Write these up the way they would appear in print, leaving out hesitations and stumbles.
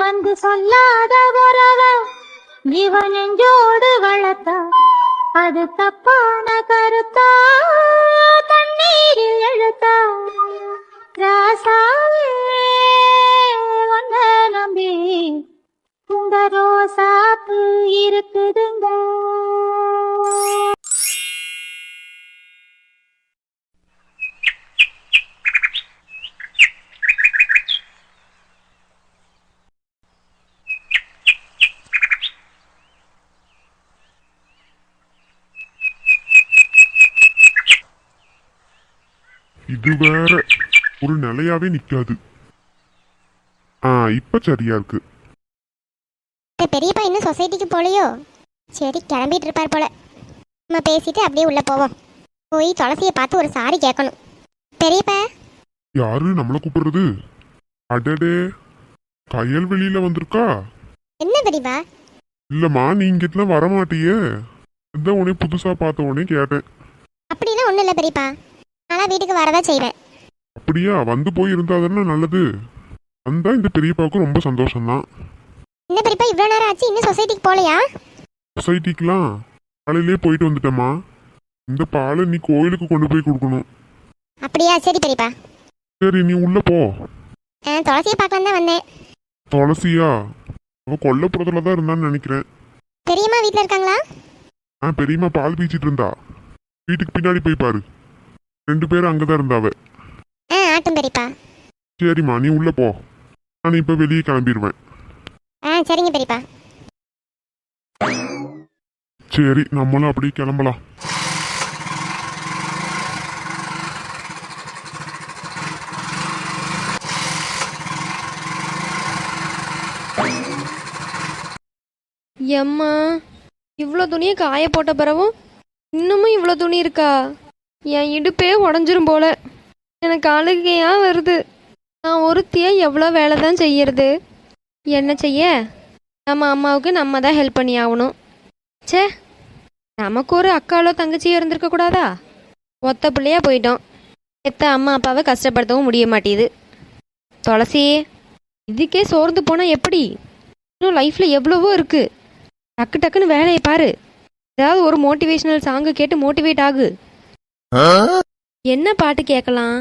வந்து சொல்லாத உறவ இவன் நெஞ்சோடு வளர்த்தா அது தப்பான கருத்தா தண்ணீரில் எழுத்தா ராசாவே ஒன்ன நம்பி இந்த ரோசாப்பு இருக்குதுங்க. இது வேற ஒரு நிலையாவே நிக்காது. இப்ப சரியா இருக்கு. பெரியப்பா இன்னும் சொசைட்டிக்கு போலையோ? சரி, கிளம்பிட்டு இருப்பார் போல. நம்ம பேசிட்டு அப்படியே உள்ள போவோம். போய் துளசியை பார்த்து ஒரு சாரி கேட்கணும். பெரியப்பா யாரு நம்மள கூப்பிடுறது? அடடே, கயல்வெளியில வந்திருக்கா. என்ன பெரியப்பா? இல்லம்மா, நீ இங்கிட்ட வரமாட்டியே, இந்த உடனே புதுசா பார்த்த உடனே கேட்டேன். அப்படிலாம் ஒண்ணும் இல்லை பெரியப்பா, நான் வீட்டுக்கு வரதான் செய்வேன். அப்படியா? வந்து போய் இருந்தா தானே நல்லது. வந்தா இந்த பெரியப்பாவுக்கு ரொம்ப சந்தோஷம்தான். என்ன பெரியப்பா இவ்வளோ நேரம் ஆச்சு, இன்னும் சொசைட்டிக்கு போகலையா? சொசைட்டிக்குலாம் காலையிலே போயிட்டு வந்துட்டேம்மா. இந்த பாலை நீ கோயிலுக்கு கொண்டு போய் கொடுக்கணும். அப்படியா? சரி பெரியப்பா. சரி, நீ உள்ள போ. துளசியை பார்க்கலாம் தான் வந்தேன். துளசியா? அவ கொல்லப்புறத்துல தான் இருந்தான்னு நினைக்கிறேன். பெரியம்மா வீட்டில் இருக்காங்களா? பெரியம்மா பால் பீச்சிட்டு இருந்தா. வீட்டுக்கு பின்னாடி போய் பாரு, 2 பேரும் அங்கதான் இருந்தாவ. ஆட்டும் பெரியப்பா. சரிம்மா, நீ உள்ள போ, நான் இப்ப வெளியே கிளம்பிடுவேன். சரிங்க பெரியப்பா. சரி, நம்மளும் அப்படியே கிளம்பலாம். எம்மா, இவ்வளோ துணியை காய போட்ட பிறவும் இன்னமும் இவ்வளோ துணி இருக்கா? என் இடுப்பே உடஞ்சிரும் போல. எனக்கு அழுகையா வருது. நான் ஒருத்தியே எவ்வளோ வேலை தான் செய்யறது? என்ன செய்ய? நம்ம அம்மாவுக்கு நம்ம தான் ஹெல்ப் பண்ணி ஆகணும். சே, நமக்கு ஒரு அக்காலோ தங்கச்சியோ இருந்திருக்க கூடாதா? ஒத்த பிள்ளையா போயிட்டோம். அம்மா அப்பாவை கஷ்டப்படுத்தவும் முடிய மாட்டேது. துளசி, இதுக்கே சோர்ந்து போனால் எப்படி? இன்னும் லைஃப்பில் எவ்வளவோ இருக்குது. டக்கு டக்குன்னு வேலையை பாரு. ஏதாவது ஒரு மோட்டிவேஷனல் சாங்கு கேட்டு மோட்டிவேட் ஆகு. என்ன பாட்டு கேட்கலாம்?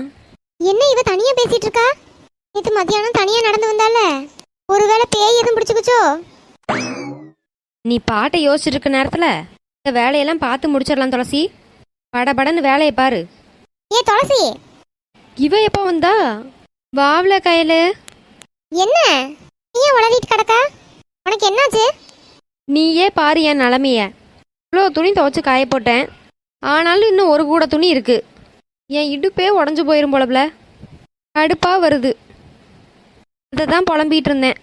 என்ன இவ தனியா பேசிட்டு இருக்கா? நேற்று மத்தியானம் தனியா நடந்து வந்தால, ஒருவேளை பேய் எதுவும் பிடிச்சுக்குச்சோ? நீ பாட்டை யோசிச்சுட்டு இருக்க நேரத்தில் இந்த வேலையெல்லாம் பார்த்து முடிச்சிடலாம் துளசி. படபடன்னு வேலையை பாரு. துளசி, இவ எப்போ வந்தா? வாவ்ல கையில என்ன நீயே உளறிட்டு கிடக்க? உனக்கு என்னாச்சு? நீயே பாரு என் நிலமைய. இவ்வளோ துணி துவைச்சு காய போட்டேன், ஆனாலும் இன்னும் ஒரு கூட துணி இருக்கு. என் இடுப்பே உடஞ்சு போயிரும் போலப்ல. கடுப்பாக வருது. அதை தான் புலம்பிகிட்டு இருந்தேன்.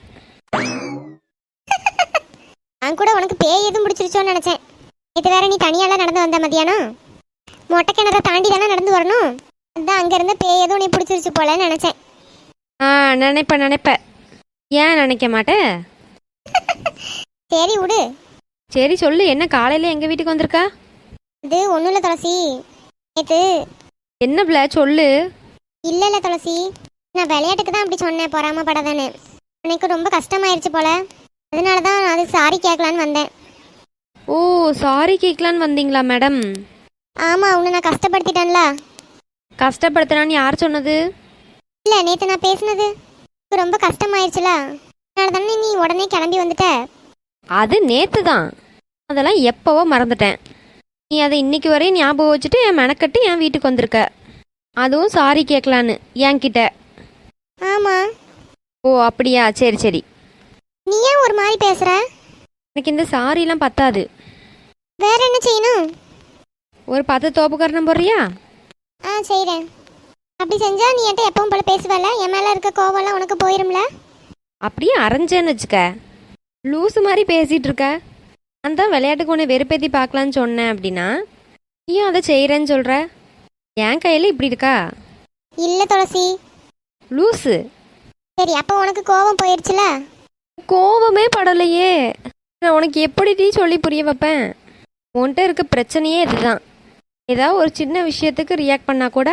நான் கூட உனக்கு பேய் எதுவும் பிடிச்சிருச்சோன்னு நினச்சேன். இது வேற நீ தனியாலாம் நடந்து வந்த மதியானம். மொட்டை கிணறை தாண்டி தானே நடந்து வரணும். அதான் அங்கேருந்து பேய் எதுவும் நீ பிடிச்சிருச்சு போலன்னு நினச்சேன். நினைப்ப. ஏன் நினைக்க மாட்டேன்? சரி விடு. சரி சொல்லு, என்ன காலையில் எங்கள் வீட்டுக்கு வந்திருக்கா? இது ஒன்றும் இல்லை துளசி. நேற்று என்ன பிள்ள சொல்லு. இல்லை துளசி, நான் விளையாட்டுக்கு தான் அப்படி சொன்னேன், பொறாமப்படாதானே. எனக்கு ரொம்ப கஷ்டமாயிருச்சு போல, அதனால தான் அது சாரி கேட்கலான்னு வந்தேன். ஓ, சாரி கேட்கலான்னு வந்தீங்களா மேடம்? ஆமாம், உன்னை நான் கஷ்டப்படுத்திட்டேன்ல. கஷ்டப்படுத்தினான்னு யார் சொன்னது? இல்லை, நேற்று நான் பேசினது ரொம்ப கஷ்டமாயிருச்சுல, அதனால தானே நீ உடனே கிளம்பி வந்துட்ட. அது நேற்று தான், அதெல்லாம் எப்போவோ மறந்துட்டேன். நீ அதை இன்னைக்கு வரையும் ஞாபகம் வச்சுட்டு என் மெனக்கட்டு என் வீட்டுக்கு வந்திருக்க, அதுவும் சாரி கேட்கலான்னு என்கிட்ட. ஆமாம். ஓ அப்படியா, சரி சரி. நீ ஏன் ஒரு மாதிரி பேசுகிற? எனக்கு இந்த சாரிலாம் பத்தாது. வேற என்ன செய்யணும்? ஒரு 10 தோப்புக்கரணம் போடுறியா? செய்கிறேன். அப்படி செஞ்சா நீ என்கிட்ட எப்பவும் போல பேசுவல, என் மேலே இருக்க கோவம்லாம் உனக்கு போயிரும்ல. அப்படியே அரைஞ்சேன்னு வச்சுக்க. லூஸு மாதிரி பேசிகிட்டு இருக்க. நான் தான் விளையாட்டுக்கு உன்னை வெறுப்பேற்றி பார்க்கலான்னு சொன்னேன். அப்படின்னா நீயும் அதை செய்கிறேன்னு சொல்கிற. என் கையில் இப்படி இருக்கா? இல்லை துளசி. லூஸு. சரி, அப்போ உனக்கு கோவம் போயிடுச்சுல? கோவமே படலையே. நான் உனக்கு எப்படி சொல்லி புரிய வைப்பேன்? உன்கிட்ட இருக்க பிரச்சனையே இதுதான். ஏதாவது ஒரு சின்ன விஷயத்துக்கு ரியாக்ட் பண்ணால் கூட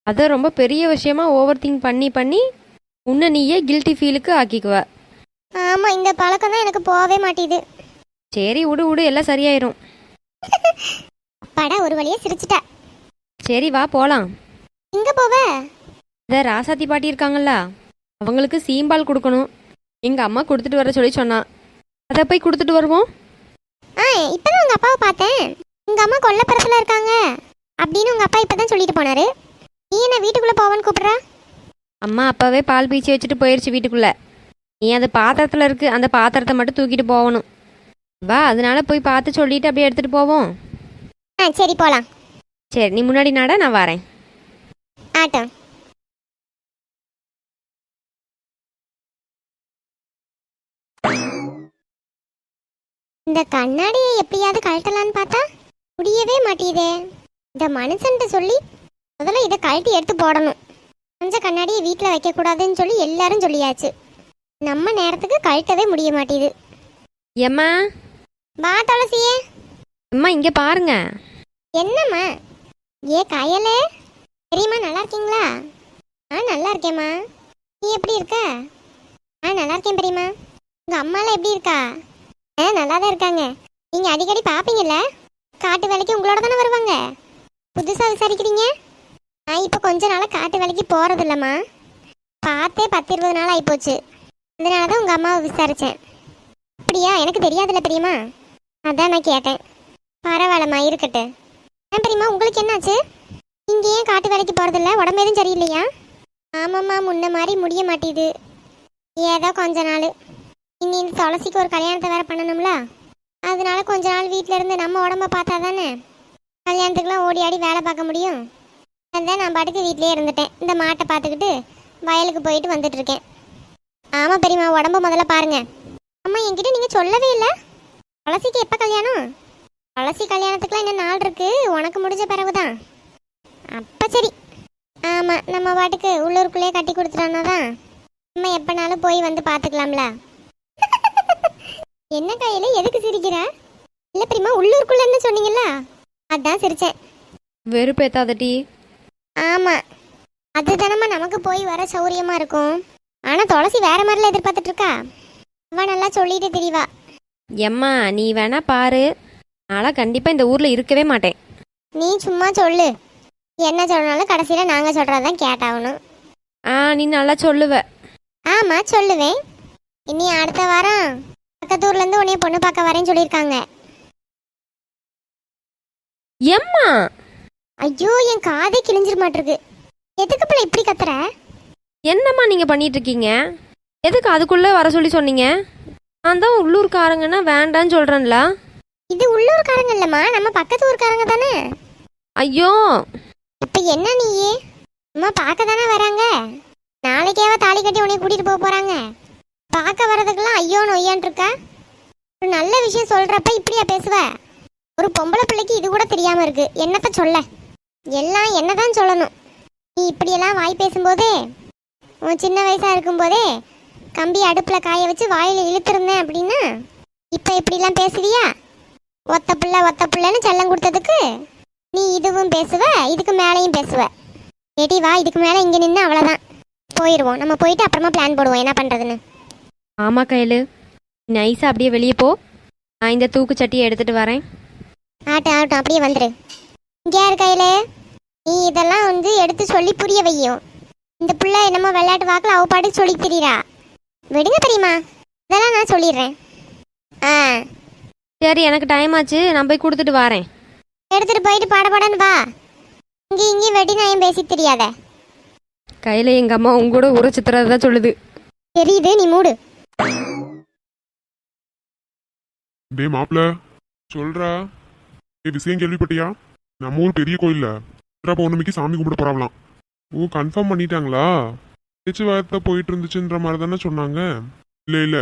அதை ரொம்ப பெரிய விஷயமா ஓவர் திங்க் பண்ணி உன்னை நீயே கில்ட்டி ஃபீலுக்கு ஆக்கிக்குவ. ஆமா, இந்த பழக்கம் தான் எனக்கு போகவே மாட்டேது. சரி விடு விடு, எல்லாம் சரியாயிரும். பட ஒரு வழியா சிரிச்சிட்டா. சரி வா போகலாம். எங்க போவ? இந்த ராசாத்தி பாட்டி இருக்காங்கல்ல, அவங்களுக்கு சீம்பால் கொடுக்கணும். எங்கள் அம்மா கொடுத்துட்டு வர சொல்லி சொன்னா, அதை போய் கொடுத்துட்டு வருவோம். இப்பதான் உங்க அப்பாவை பார்த்தேன். உங்க அம்மா கொல்லப்புறத்துல இருக்காங்க அப்படின்னு உங்க அப்பா இப்பதான் சொல்லிட்டு போனாரு. நீ என்ன வீட்டுக்குள்ள போவான்னு கூப்பிடுறா? அம்மா அப்பாவே பால் பீச்சி வச்சுட்டு போயிடுச்சு வீட்டுக்குள்ளே. நீ அது பாத்திரத்தில் இருக்கு, அந்த பாத்திரத்தை மட்டும் தூக்கிட்டு போகணும். வா, அதனால போய் பார்த்து சொல்லிட்டு அப்படியே எடுத்துகிட்டு போவோம். சரி போலாம். சரி, நீ முன்னாடி நட, நான் வரேன். ஆட்டம். இந்த கண்ணாடியை எப்படியாவது கழட்டலான்னு பார்த்தா முடியவே மாட்டேதே. இந்த மனுஷன்ட்ட சொல்லி முதல்ல இதை கழட்டி எடுத்து போடணும். கொஞ்சம் கண்ணாடியை வீட்டில் வைக்கக்கூடாதுன்னு சொல்லி எல்லாரும் சொல்லியாச்சு. நம்ம நேரத்துக்கு கழட்டவே முடிய மாட்டேது. எம்மா வா துளசியே. அம்மா இங்கே பாருங்க. என்னம்மா? கயலே, பெரியம்மா நல்லா இருக்கீங்களா? நல்லா இருக்கேம்மா. நீ எப்படி இருக்க? நல்லா இருக்கேன் பெரியம்மா. உங்கள் அம்மாலாம் எப்படி இருக்கா? நல்லா தான் இருக்காங்க. நீங்கள் அடிக்கடி பார்ப்பீங்கல்ல, காட்டு வேலைக்கு உங்களோட தானே வருவாங்க. புதுசாக விசாரிக்கிறீங்க? இப்போ கொஞ்ச நாளாக காட்டு வேலைக்கு போகிறது இல்லைம்மா. பார்த்தே 10-20 நாள் ஆகிப்போச்சு. அதனால தான் உங்கள் அம்மாவை விசாரித்தேன். அப்படியா? எனக்கு தெரியாதுல்ல பெரியம்மா, அதான் நான் கேட்டேன். பரவாயில்லம்மா, இருக்கட்டு. பெரியம்மா உங்களுக்கு என்னாச்சு? நீங்கள் ஏன் காட்டு வேலைக்கு போகிறதில்ல? உடம்பு எதுவும் சரியில்லையா? ஆமாம்மா, முன்ன மாதிரி முடிய மாட்டேது. ஏதோ கொஞ்ச நாள். இனி இந்த துளசிக்கு ஒரு கல்யாணத்தை வேறு பண்ணணும்ல, அதனால கொஞ்ச நாள் வீட்டில் இருந்து நம்ம உடம்ப பார்த்தா தானே கல்யாணத்துக்குலாம் ஓடி ஆடி வேலை பார்க்க முடியும். அதுதான் நான் பாட்டுக்கு வீட்டிலே இருந்துட்டேன். இந்த மாட்டை பார்த்துக்கிட்டு வயலுக்கு போயிட்டு வந்துட்டுருக்கேன். ஆமாம் பெரியம்மா, உடம்ப முதல்ல பாருங்க. அம்மா என்கிட்ட நீங்கள் சொல்லவே இல்லை. துளசிக்கு எப்போ கல்யாணம்? துளசி கல்யாணத்துக்குலாம் இன்னும் நாள் இருக்கு. உனக்கு முடிஞ்ச பிறகு தான். அப்போ சரி. ஆமாம், நம்ம பாட்டுக்கு உள்ளூருக்குள்ளேயே கட்டி கொடுத்துட்டோன்னா தான் நம்ம எப்போனாலும் போய் வந்து பார்த்துக்கலாம்ல. என்ன கையில எதுக்கு சிரிக்கிற? இல்லை பெரியம்மா, உள்ளூருக்குள்ளேன்னு சொன்னீங்கல்ல, அதான் சிரிச்சேன். வெறுப்பேத்தாதட்டி. ஆமாம், அதுதானம்மா நமக்கு போய் வர சௌரியமாக இருக்கும். ஆனால் துளசி வேற மாதிரிலாம் எதிர்பார்த்துட்டு இருக்கா. அவ நல்லா சொல்லிட்டு தெரியவா. எம்மா நீ வேணா பாரு, நான்லாம் கண்டிப்பாக இந்த ஊரில் இருக்கவே மாட்டேன். நீ சும்மா சொல்லு. என்ன சொன்னாலும் கடைசியில் நாங்கள் சொல்கிறதான் கேட்டாகணும். நீ நல்லா சொல்லுவ. ஆமாம் சொல்லுவேன். இனி அடுத்த வாரம் பக்கத்து ஊர்லேருந்து உன்னைய பொண்ணு பார்க்க வரேன்னு சொல்லியிருக்காங்க. எம்மா ஐயோ, என் காதே கிழிஞ்சிட மாட்டிருக்கு. எதுக்கு பிள்ளை இப்படி கத்துற? என்னம்மா நீங்கள் பண்ணிட்டு இருக்கீங்க? எதுக்கு அதுக்குள்ளே வர சொல்லி சொன்னீங்க? நான் தான் உள்ளூர்காரங்கன்னா வேண்டான்னு சொல்கிறேன்ல. இது உள்ளூர்காரங்க இல்லைம்மா, நம்ம பக்கத்து ஊர்க்காரங்க தானே. ஐயோ, இப்போ என்ன நீயே? அம்மா பார்க்க தானே வராங்க. நாளைக்கேவா தாலி கட்டி உன்னை கூட்டிகிட்டு போக போகிறாங்க. பார்க்க வர்றதுக்கெல்லாம் ஐயோன்னு ஒய்யான் இருக்கா? ஒரு நல்ல விஷயம் சொல்கிறப்ப இப்படியா பேசுவ? ஒரு பொம்பளை பிள்ளைக்கு இது கூட தெரியாமல் இருக்கு. என்னத்த சொல்ல? எல்லாம் என்ன தான் சொல்லணும். நீ இப்படியெல்லாம் வாய் பேசும்போதே, உன் சின்ன வயசாக இருக்கும்போதே கம்பி அடுப்பில் காய வச்சு வாயில் இழுத்துருந்தேன் அப்படின்னா இப்போ இப்படிலாம் பேசுவியா? ஒத்த பிள்ளைன்னு செல்லம் கொடுத்ததுக்கு நீ இதுவும் பேசுவ, இதுக்கு மேலேயும் பேசுவ. ஏடி வா, இதுக்கு மேலே இங்கே நின்று அவ்வளோதான். போயிடுவோம். நம்ம போயிட்டு அப்புறமா பிளான் போடுவோம் என்ன பண்ணுறதுன்னு. ஆமாம் கையில், நைஸாக அப்படியே வெளியே போ. நான் இந்த தூக்கு சட்டியை எடுத்துகிட்டு வரேன். ஆட்டும் அப்படியே வந்துடு. இங்கே யார் கையில்? நீ இதெல்லாம் எடுத்து சொல்லி புரிய வையும். இந்த பிள்ளை என்னமோ விளையாட்டு வாக்கில் அவ பாட்டுக்கு சொல்லி தெரியுறா. விடுங்க பெரியம்மா, இதெல்லாம் நான் சொல்லிடுறேன். சரி, எனக்கு டைம் ஆச்சு, நான் போய் கொடுத்துட்டு வரேன். எடுத்துட்டு போயிட்டு பாடப்பாடன்னு வா. இங்கேயும் வெட்டி நான் பேசி தெரியாத. கையில் எங்கள் அம்மா உங்கூட உரைச்சித்துறது தான் சொல்லுது. தெரியுது, நீ மூடு. டே மாப்பிள்ள சொல்றா. விஷயம் கேள்விப்பட்டியா? நம்ம ஊர் பெரிய கோயில்ல பௌர்ணமிக்கு சாமி கும்பிட போறாங்களாம். ஓ, கன்ஃபார்ம் பண்ணிட்டாங்களா? பேச்சுவார்த்தை போயிட்டு இருந்துச்சுன்ற மாதிரி தானே சொன்னாங்க. இல்ல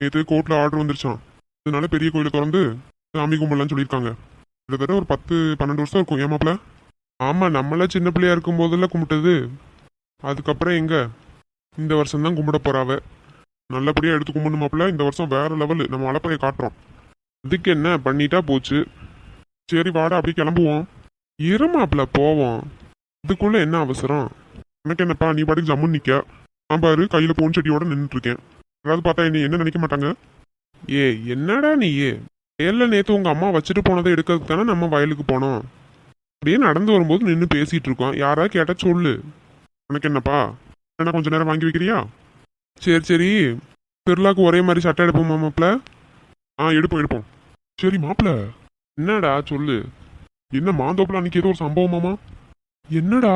நேற்று கோர்ட்ல ஆர்டர் வந்துருச்சான். அதனால பெரிய கோயிலை திறந்து சாமி கும்பிடலான்னு சொல்லியிருக்காங்க. கிட்டத்தட்ட ஒரு 10-12 வருஷம் இருக்கும். ஏன் மாப்பிள்ள? ஆமா, நம்மள சின்ன பிள்ளையா இருக்கும் போதெல்லாம் கும்பிட்டது. அதுக்கப்புறம் எங்க இந்த வருஷம் தான் கும்பிட போறாவ. நல்லபடியா எடுத்து கும்பிடணும் மாப்பிள்ள. இந்த வருஷம் வேற லெவலு, நம்ம வளப்பறையை காட்டுறோம். இதுக்கு என்ன பண்ணிட்டா போச்சு. சரி வாடா, அப்படி கிளம்புவோம். இருமாப்பிள்ள போவோம். இதுக்குள்ள என்ன அவசரம்? எனக்கு என்னப்பா, நீ பாட்டுக்கு ஜம்முன்னு நிக்க. நான் பாரு கையில போன் செட்டியோட நின்றுட்டு இருக்கேன். அதாவது பார்த்தா நீ என்ன நினைக்க மாட்டாங்க? ஏ என்னடா நீ வயல்ல நேத்து உங்க அம்மா வச்சுட்டு போனதை எடுக்கிறதுக்கு தானே நம்ம வயலுக்கு போனோம். அப்படியே நடந்து வரும்போது நின்று பேசிட்டு இருக்கோம். யாராவது கேட்டா சொல்லு. உனக்கு என்னப்பா, என்ன கொஞ்ச நேரம் வாங்கி வைக்கிறியா? சரி சரி, திருவிழாக்கு ஒரே மாதிரி சட்டை எடுப்போமா மாப்பிள்ள? எடுப்போம் எடுப்போம். சரி மாப்பிள்ள, என்னடா சொல்லு. என்ன மாந்தோப்புல அன்னைக்கு ஏதோ ஒரு சம்பவமாமா? என்னடா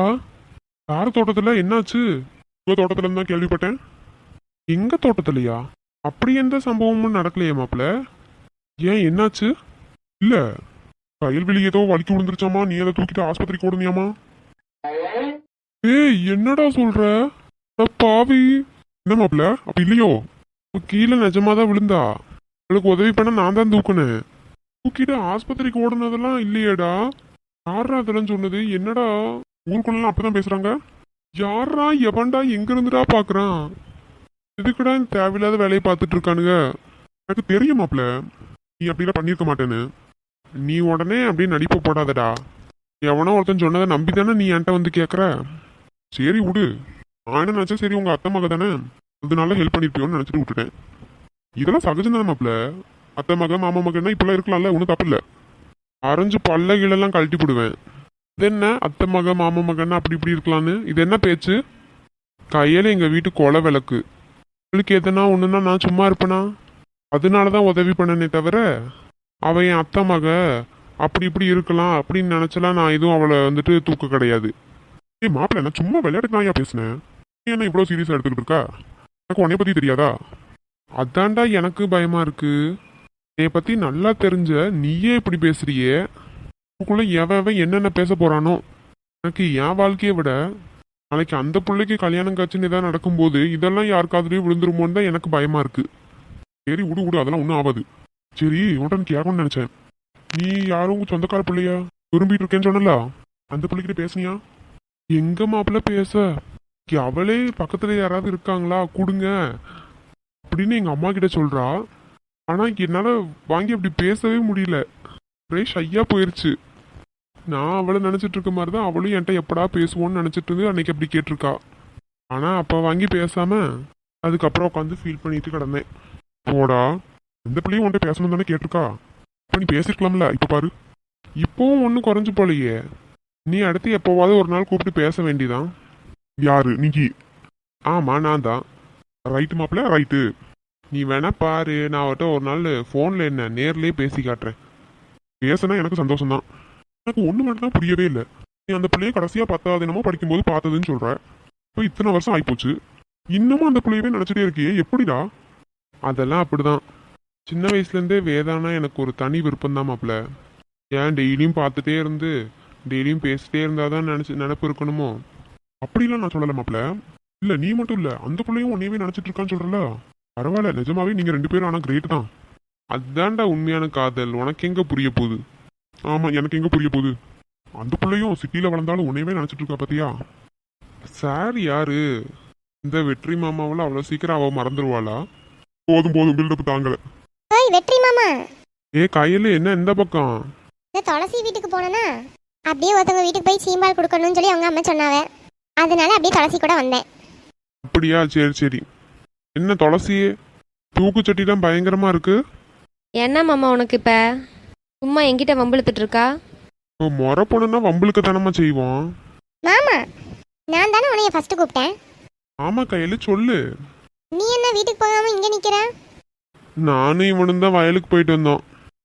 யார தோட்டத்துல என்னாச்சு? உங்க தோட்டத்துல இருந்து தான் கேள்விப்பட்டேன். எங்க தோட்டத்துலயா? அப்படி எந்த சம்பவமும் நடக்கலையே மாப்பிள்ள. ஏன் என்னாச்சு? இல்ல வயல்வெளி ஏதோ வலிக்கு விழுந்துருச்சாமா, நீ அதை தூக்கிட்டு ஆஸ்பத்திரிக்கு ஓடுனியாமா? ஏய் என்னடா சொல்ற? அட பாவி. என்ன மாப்பிள்ள, அப்ப இல்லையோ? இப்ப கீழே நிஜமாதான் விழுந்தா? அவளுக்கு உதவி பண்ண நான் தான் தூக்குனேன். தூக்கிட்டு ஆஸ்பத்திரிக்கு ஓடுனதெல்லாம் இல்லையேடா. யாரா அதெல்லாம் சொன்னது? என்னடா ஊருக்குள்ள அப்பதான் பேசுறாங்க? யாரா எவன்டா எங்க இருந்துடா பாக்குறான்? எதுக்குடா இந்த தேவையில்லாத வேலையை பார்த்துட்டு இருக்கானுங்க? எனக்கு தெரியும் மாப்ள, நீ அப்படிலாம் பண்ணியிருக்க மாட்டேன்னு. நீ உடனே அப்படியே நடிப்ப போடாதடா. எவனோ ஒருத்தன் சொன்னதை நம்பி தானே நீ என்கிட்ட வந்து கேட்குற. சரி விடு. நான் என்ன நினச்சேன், சரி உங்க அத்தை மக தானே, அதனால ஹெல்ப் பண்ணிருப்பியோன்னு நினச்சிட்டு விட்டுட்டேன். இதெல்லாம் சகஜம் தானே மாப்ள. அத்தை மக மாமா மகன்னா இப்பெல்லாம் இருக்கலாம்ல, ஒன்றும் தப்பு இல்லை. அரைஞ்சு பல்ல கீழெல்லாம் கழட்டி போடுவேன். இது என்ன அத்தை மக மாமா மகன்னா அப்படி இப்படி இருக்கலான்னு? இது என்ன பேச்சு? கையில எங்க வீட்டு கொலை விளக்கு. அவளுக்கு எதனா ஒண்ணுன்னா நான் சும்மா இருப்பேனா? அதனாலதான் உதவி பண்ணனே தவிர அவ என் அத்தை மக அப்படி இப்படி இருக்கலாம் அப்படின்னு நினைச்சலாம் நான் எதுவும் அவளை வந்துட்டு தூக்க கிடையாது. ஏய் மாப்பிள்ள, நான் சும்மா விளையாட்டுக்கு தான் பேசினேன். நீ என்ன இவ்வளோ சீரியஸா எடுத்துக்கிட்டு இருக்கா? எனக்கு உன்னைய பத்தி தெரியாதா? அதான்டா எனக்கு பயமா இருக்கு. என்னைய பத்தி நல்லா தெரிஞ்ச நீயே இப்படி பேசுறியே. உனக்குள்ள எவன் என்னென்ன பேச போறானோ. எனக்கு என் வாழ்க்கையை விட நாளைக்கு அந்த பிள்ளைக்கு கல்யாணம் காட்சின்னு ஏதாவது நடக்கும்போது இதெல்லாம் யாருக்காதுலயும் விழுந்துருமோன்னு தான் எனக்கு பயமா இருக்கு. சரி விடு விடு, அதெல்லாம் ஒன்றும் ஆகாது. சரி உன்கிட்ட கேட்கணும்னு நினைச்சேன். நீ யாரும் சொந்தக்கார பிள்ளையா விரும்பிட்டு இருக்கேன்னு சொன்னல, அந்த பிள்ளைகிட்ட பேசுனியா? எங்க மாப்பிள்ள பேச? அவளே பக்கத்துல யாராவது இருக்காங்களா கொடுங்க அப்படின்னு எங்க அம்மா கிட்ட சொல்றா. ஆனா என்னால வாங்கி அப்படி பேசவே முடியல. ஒரே ஷையா போயிருச்சு. நான் அவளை நினைச்சிட்டு இருக்க மாதிரி தான் அவளும் என்கிட்ட எப்படா பேசுவோன்னு நினைச்சிட்டு இருந்து அன்னைக்கு அப்படி கேட்டிருக்கா. ஆனா அப்ப வாங்கி பேசாம அதுக்கப்புறம் உட்காந்து ஃபீல் பண்ணிட்டு கிடந்தேன். போடா, எந்த பிள்ளையும் உன்கிட்ட பேசணும் தானே கேட்டிருக்கா. இப்ப நீ பேசிருக்கலாம்ல. இப்ப பாரு, இப்பவும் ஒன்னும் குறைஞ்சு போலையே. நீ அடுத்து எப்போவாவது ஒரு நாள் கூப்பிட்டு பேச வேண்டிதான். யாரு நீங்கி? ஆமா நான் தான். ரைட்டு மாப்பிள்ள ரைட்டு. நீ வேணா பாரு, நான் அவட்ட ஒரு நாள் போன்ல என்ன நேர்லயே பேசி காட்டுறேன். பேசினா எனக்கு சந்தோஷம்தான். எனக்கு ஒண்ணு மட்டும் தான் புரியவே இல்லை. நீ அந்த பிள்ளைய கடைசியா 10வது என்னமோ படிக்கும்போது பார்த்ததுன்னு சொல்ற. இப்போ இத்தனை வருஷம் ஆயிப்போச்சு, இன்னமும் அந்த பிள்ளையவே நினைச்சிட்டே இருக்கியே, எப்படிடா? அதெல்லாம் அப்படிதான். சின்ன வயசுல இருந்தே வேதானா எனக்கு ஒரு தனி விருப்பம் தான் மாப்பிள்ள. ஏன் டெய்லியும் பார்த்துட்டே இருந்து டெய்லியும் பேசிட்டே இருந்தாதான் நினைப்பு இருக்கணுமோ? அப்படிலாம் நான் சொல்லல மாப்பிள்ள. இல்ல நீ மட்டும் இல்ல, அந்த பிள்ளையும் உன்னையவே நினைச்சிட்டு இருக்கான்னு சொல்றல. பரவாயில்ல, நிஜமாவே நீங்க 2 பேரும் ஆனா கிரேட் தான். அதான்டா உண்மையான காதல். உனக்கு எங்க புரிய போகுது? ஆமா, எனக்கு எங்க புரிய போகுது? அந்த பிள்ளையும் சிட்டியில வளர்ந்தாலும் உன்னையவே நினைச்சிட்டு இருக்கா பாத்தியா? சார் யாரு? இந்த வெற்றி மாமாவில் அவ்வளவு சீக்கிரம் அவ மறந்துடுவாளா? போதும் போதும், பில்டப் தாங்கல. ஓய் வெற்றி மாமா, ஏ கையில என்ன இந்த பக்கம்? இந்த துளசி வீட்டுக்கு போனேன்னா அப்படியே ஒருத்தவங்க வீட்டுக்கு போய் சீம்பால் கொடுக்கணும்னு சொல்லி அவங்க அம்மா சொன்னாவே, அதனால அப்படியே துளசி கூட வந்தேன். அப்படியா, சரி சரி. என்ன துளசியே, தூக்குச்சட்டிலாம் பயங்கரமா இருக்கு. என்ன மாமா உனக்கு இப்போ சும்மா என்கிட்ட வம்பிழுத்துட்டு இருக்கா? முறை பொண்ணுன்னா வம்புளுக்கு தானம்மா செய்வோம். மாமா, நான் தானே உன்னைய ஃபர்ஸ்ட் கூப்பிட்டேன். ஆமா கையில சொல்லு. நீ என்ன வீட்டுக்கு போகாம இங்க நிக்கிற? நானும் இவனும் தான் வயலுக்கு போயிட்டு வந்தோம்.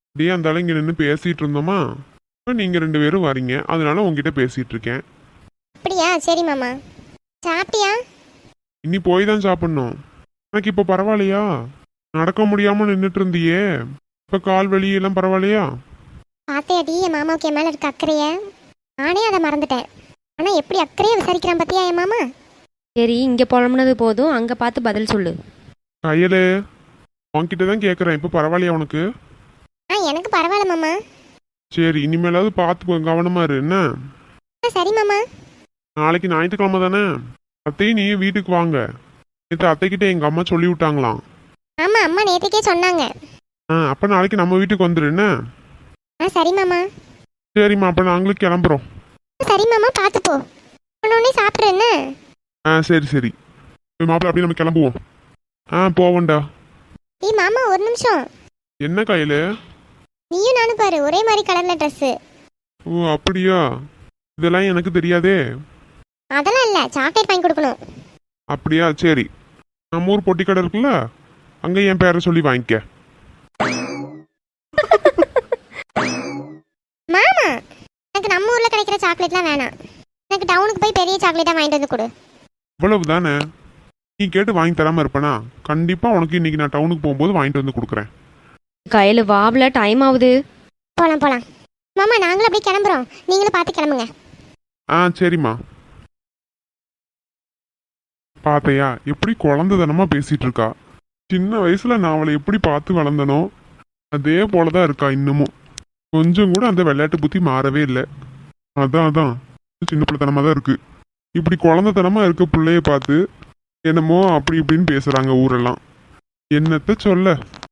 அப்படியே அந்த இங்க நின்று பேசிட்டு இருந்தோமா, இப்ப நீங்க 2 பேரும் வரீங்க, அதனால உங்ககிட்ட பேசிட்டு இருக்கேன். அப்படியா, சரி மாமா. சாப்பிட்டியா? இனி போய் தான் சாப்பிடணும். எனக்கு இப்ப பரவாயில்லையா? நடக்க முடியாம நின்றுட்டு இருந்தியே, இப்ப கால் வலி எல்லாம் பரவாயில்லையா? பாத்தையாடி என் மாமாவுக்கு என் மேல இருக்க அக்கறைய. நானே அதை மறந்துட்டேன். ஆனா எப்படி அக்கறையா விசாரிக்கிறான் பாத்தியா என் மாமா? சரி இங்கே புலம்புனது போதும், அங்கே பார்த்து பதில் சொல்லு. கையில உன்கிட்ட தான் கேட்குறேன், இப்போ பரவாயில்லையா உனக்கு? எனக்கு பரவாயில்ல மாமா. சரி, இனிமேலாவது பார்த்து கவனமா இரு என்ன? சரி மாமா. நாளைக்கு ஞாயிற்றுக்கிழமை தானே, அத்தையும் நீ வீட்டுக்கு வாங்க. நேற்று அத்தைக்கிட்ட எங்க அம்மா சொல்லி விட்டாங்களாம். ஆமா, அம்மா நேற்றுக்கே சொன்னாங்க. அப்ப நாளைக்கு நம்ம வீட்டுக்கு வந்துரு என்ன? சரி மாமா. சரிம்மா, அப்ப நாங்களும் கிளம்புறோம். சரி மாமா, பார்த்து போ. உடனே சாப்பிட்றேன் என்ன? சரி சரி மாப்பிள்ள, அப்படியே நம்ம கிளம்புவோம். போவண்டா. ஏய் மாமா ஒரு நிமிஷம். என்ன கையில? நீயும் நானும் பாரு ஒரே மாதிரி கலர்ல ட்ரெஸ். ஓ அப்படியா? இதெல்லாம் எனக்கு தெரியாதே. அதெல்லாம் இல்ல, சாக்லேட் வாங்கி கொடுக்கணும். அப்படியா, சரி. நம்ம ஊர் பொட்டி கடை இருக்குல்ல, அங்க என் பேரை சொல்லி வாங்கிக்க. மாமா எனக்கு நம்ம ஊர்ல கிடைக்கிற சாக்லேட்லாம் வேணாம். எனக்கு டவுனுக்கு போய் பெரிய சாக்லேட்டா வாங்கிட்டு வந்து கொடு. இவ்வளவு தானே? நீ கேட்டு வாங்கி தராம இருப்பனா? கண்டிப்பா உனக்கு இன்னைக்கு நான் டவுனுக்கு போகும்போது வாங்கிட்டு வந்து கொடுக்குறேன். கையில் வாவல டைம் ஆகுது. போலாம் போலாம். மாமா நாங்களும் அப்படியே கிளம்புறோம், நீங்களும் பார்த்து கிளம்புங்க. சரிம்மா. பாத்தையா எப்படி குழந்தைதனமா பேசிட்டு இருக்கா? சின்ன வயசுல நான் அவளை எப்படி பார்த்து வளர்ந்தனோ அதே போலதான் இருக்கா இன்னமும். கொஞ்சம் கூட அந்த விளையாட்டு புத்தி மாறவே இல்லை. அதான் சின்ன பிள்ளைத்தனமா தான் இருக்கு. இப்படி குழந்தைத்தனமா இருக்க பிள்ளைய பார்த்து என்னமோ அப்படி இப்படின்னு பேசுறாங்க ஊரெல்லாம். என்னத்த சொல்ல.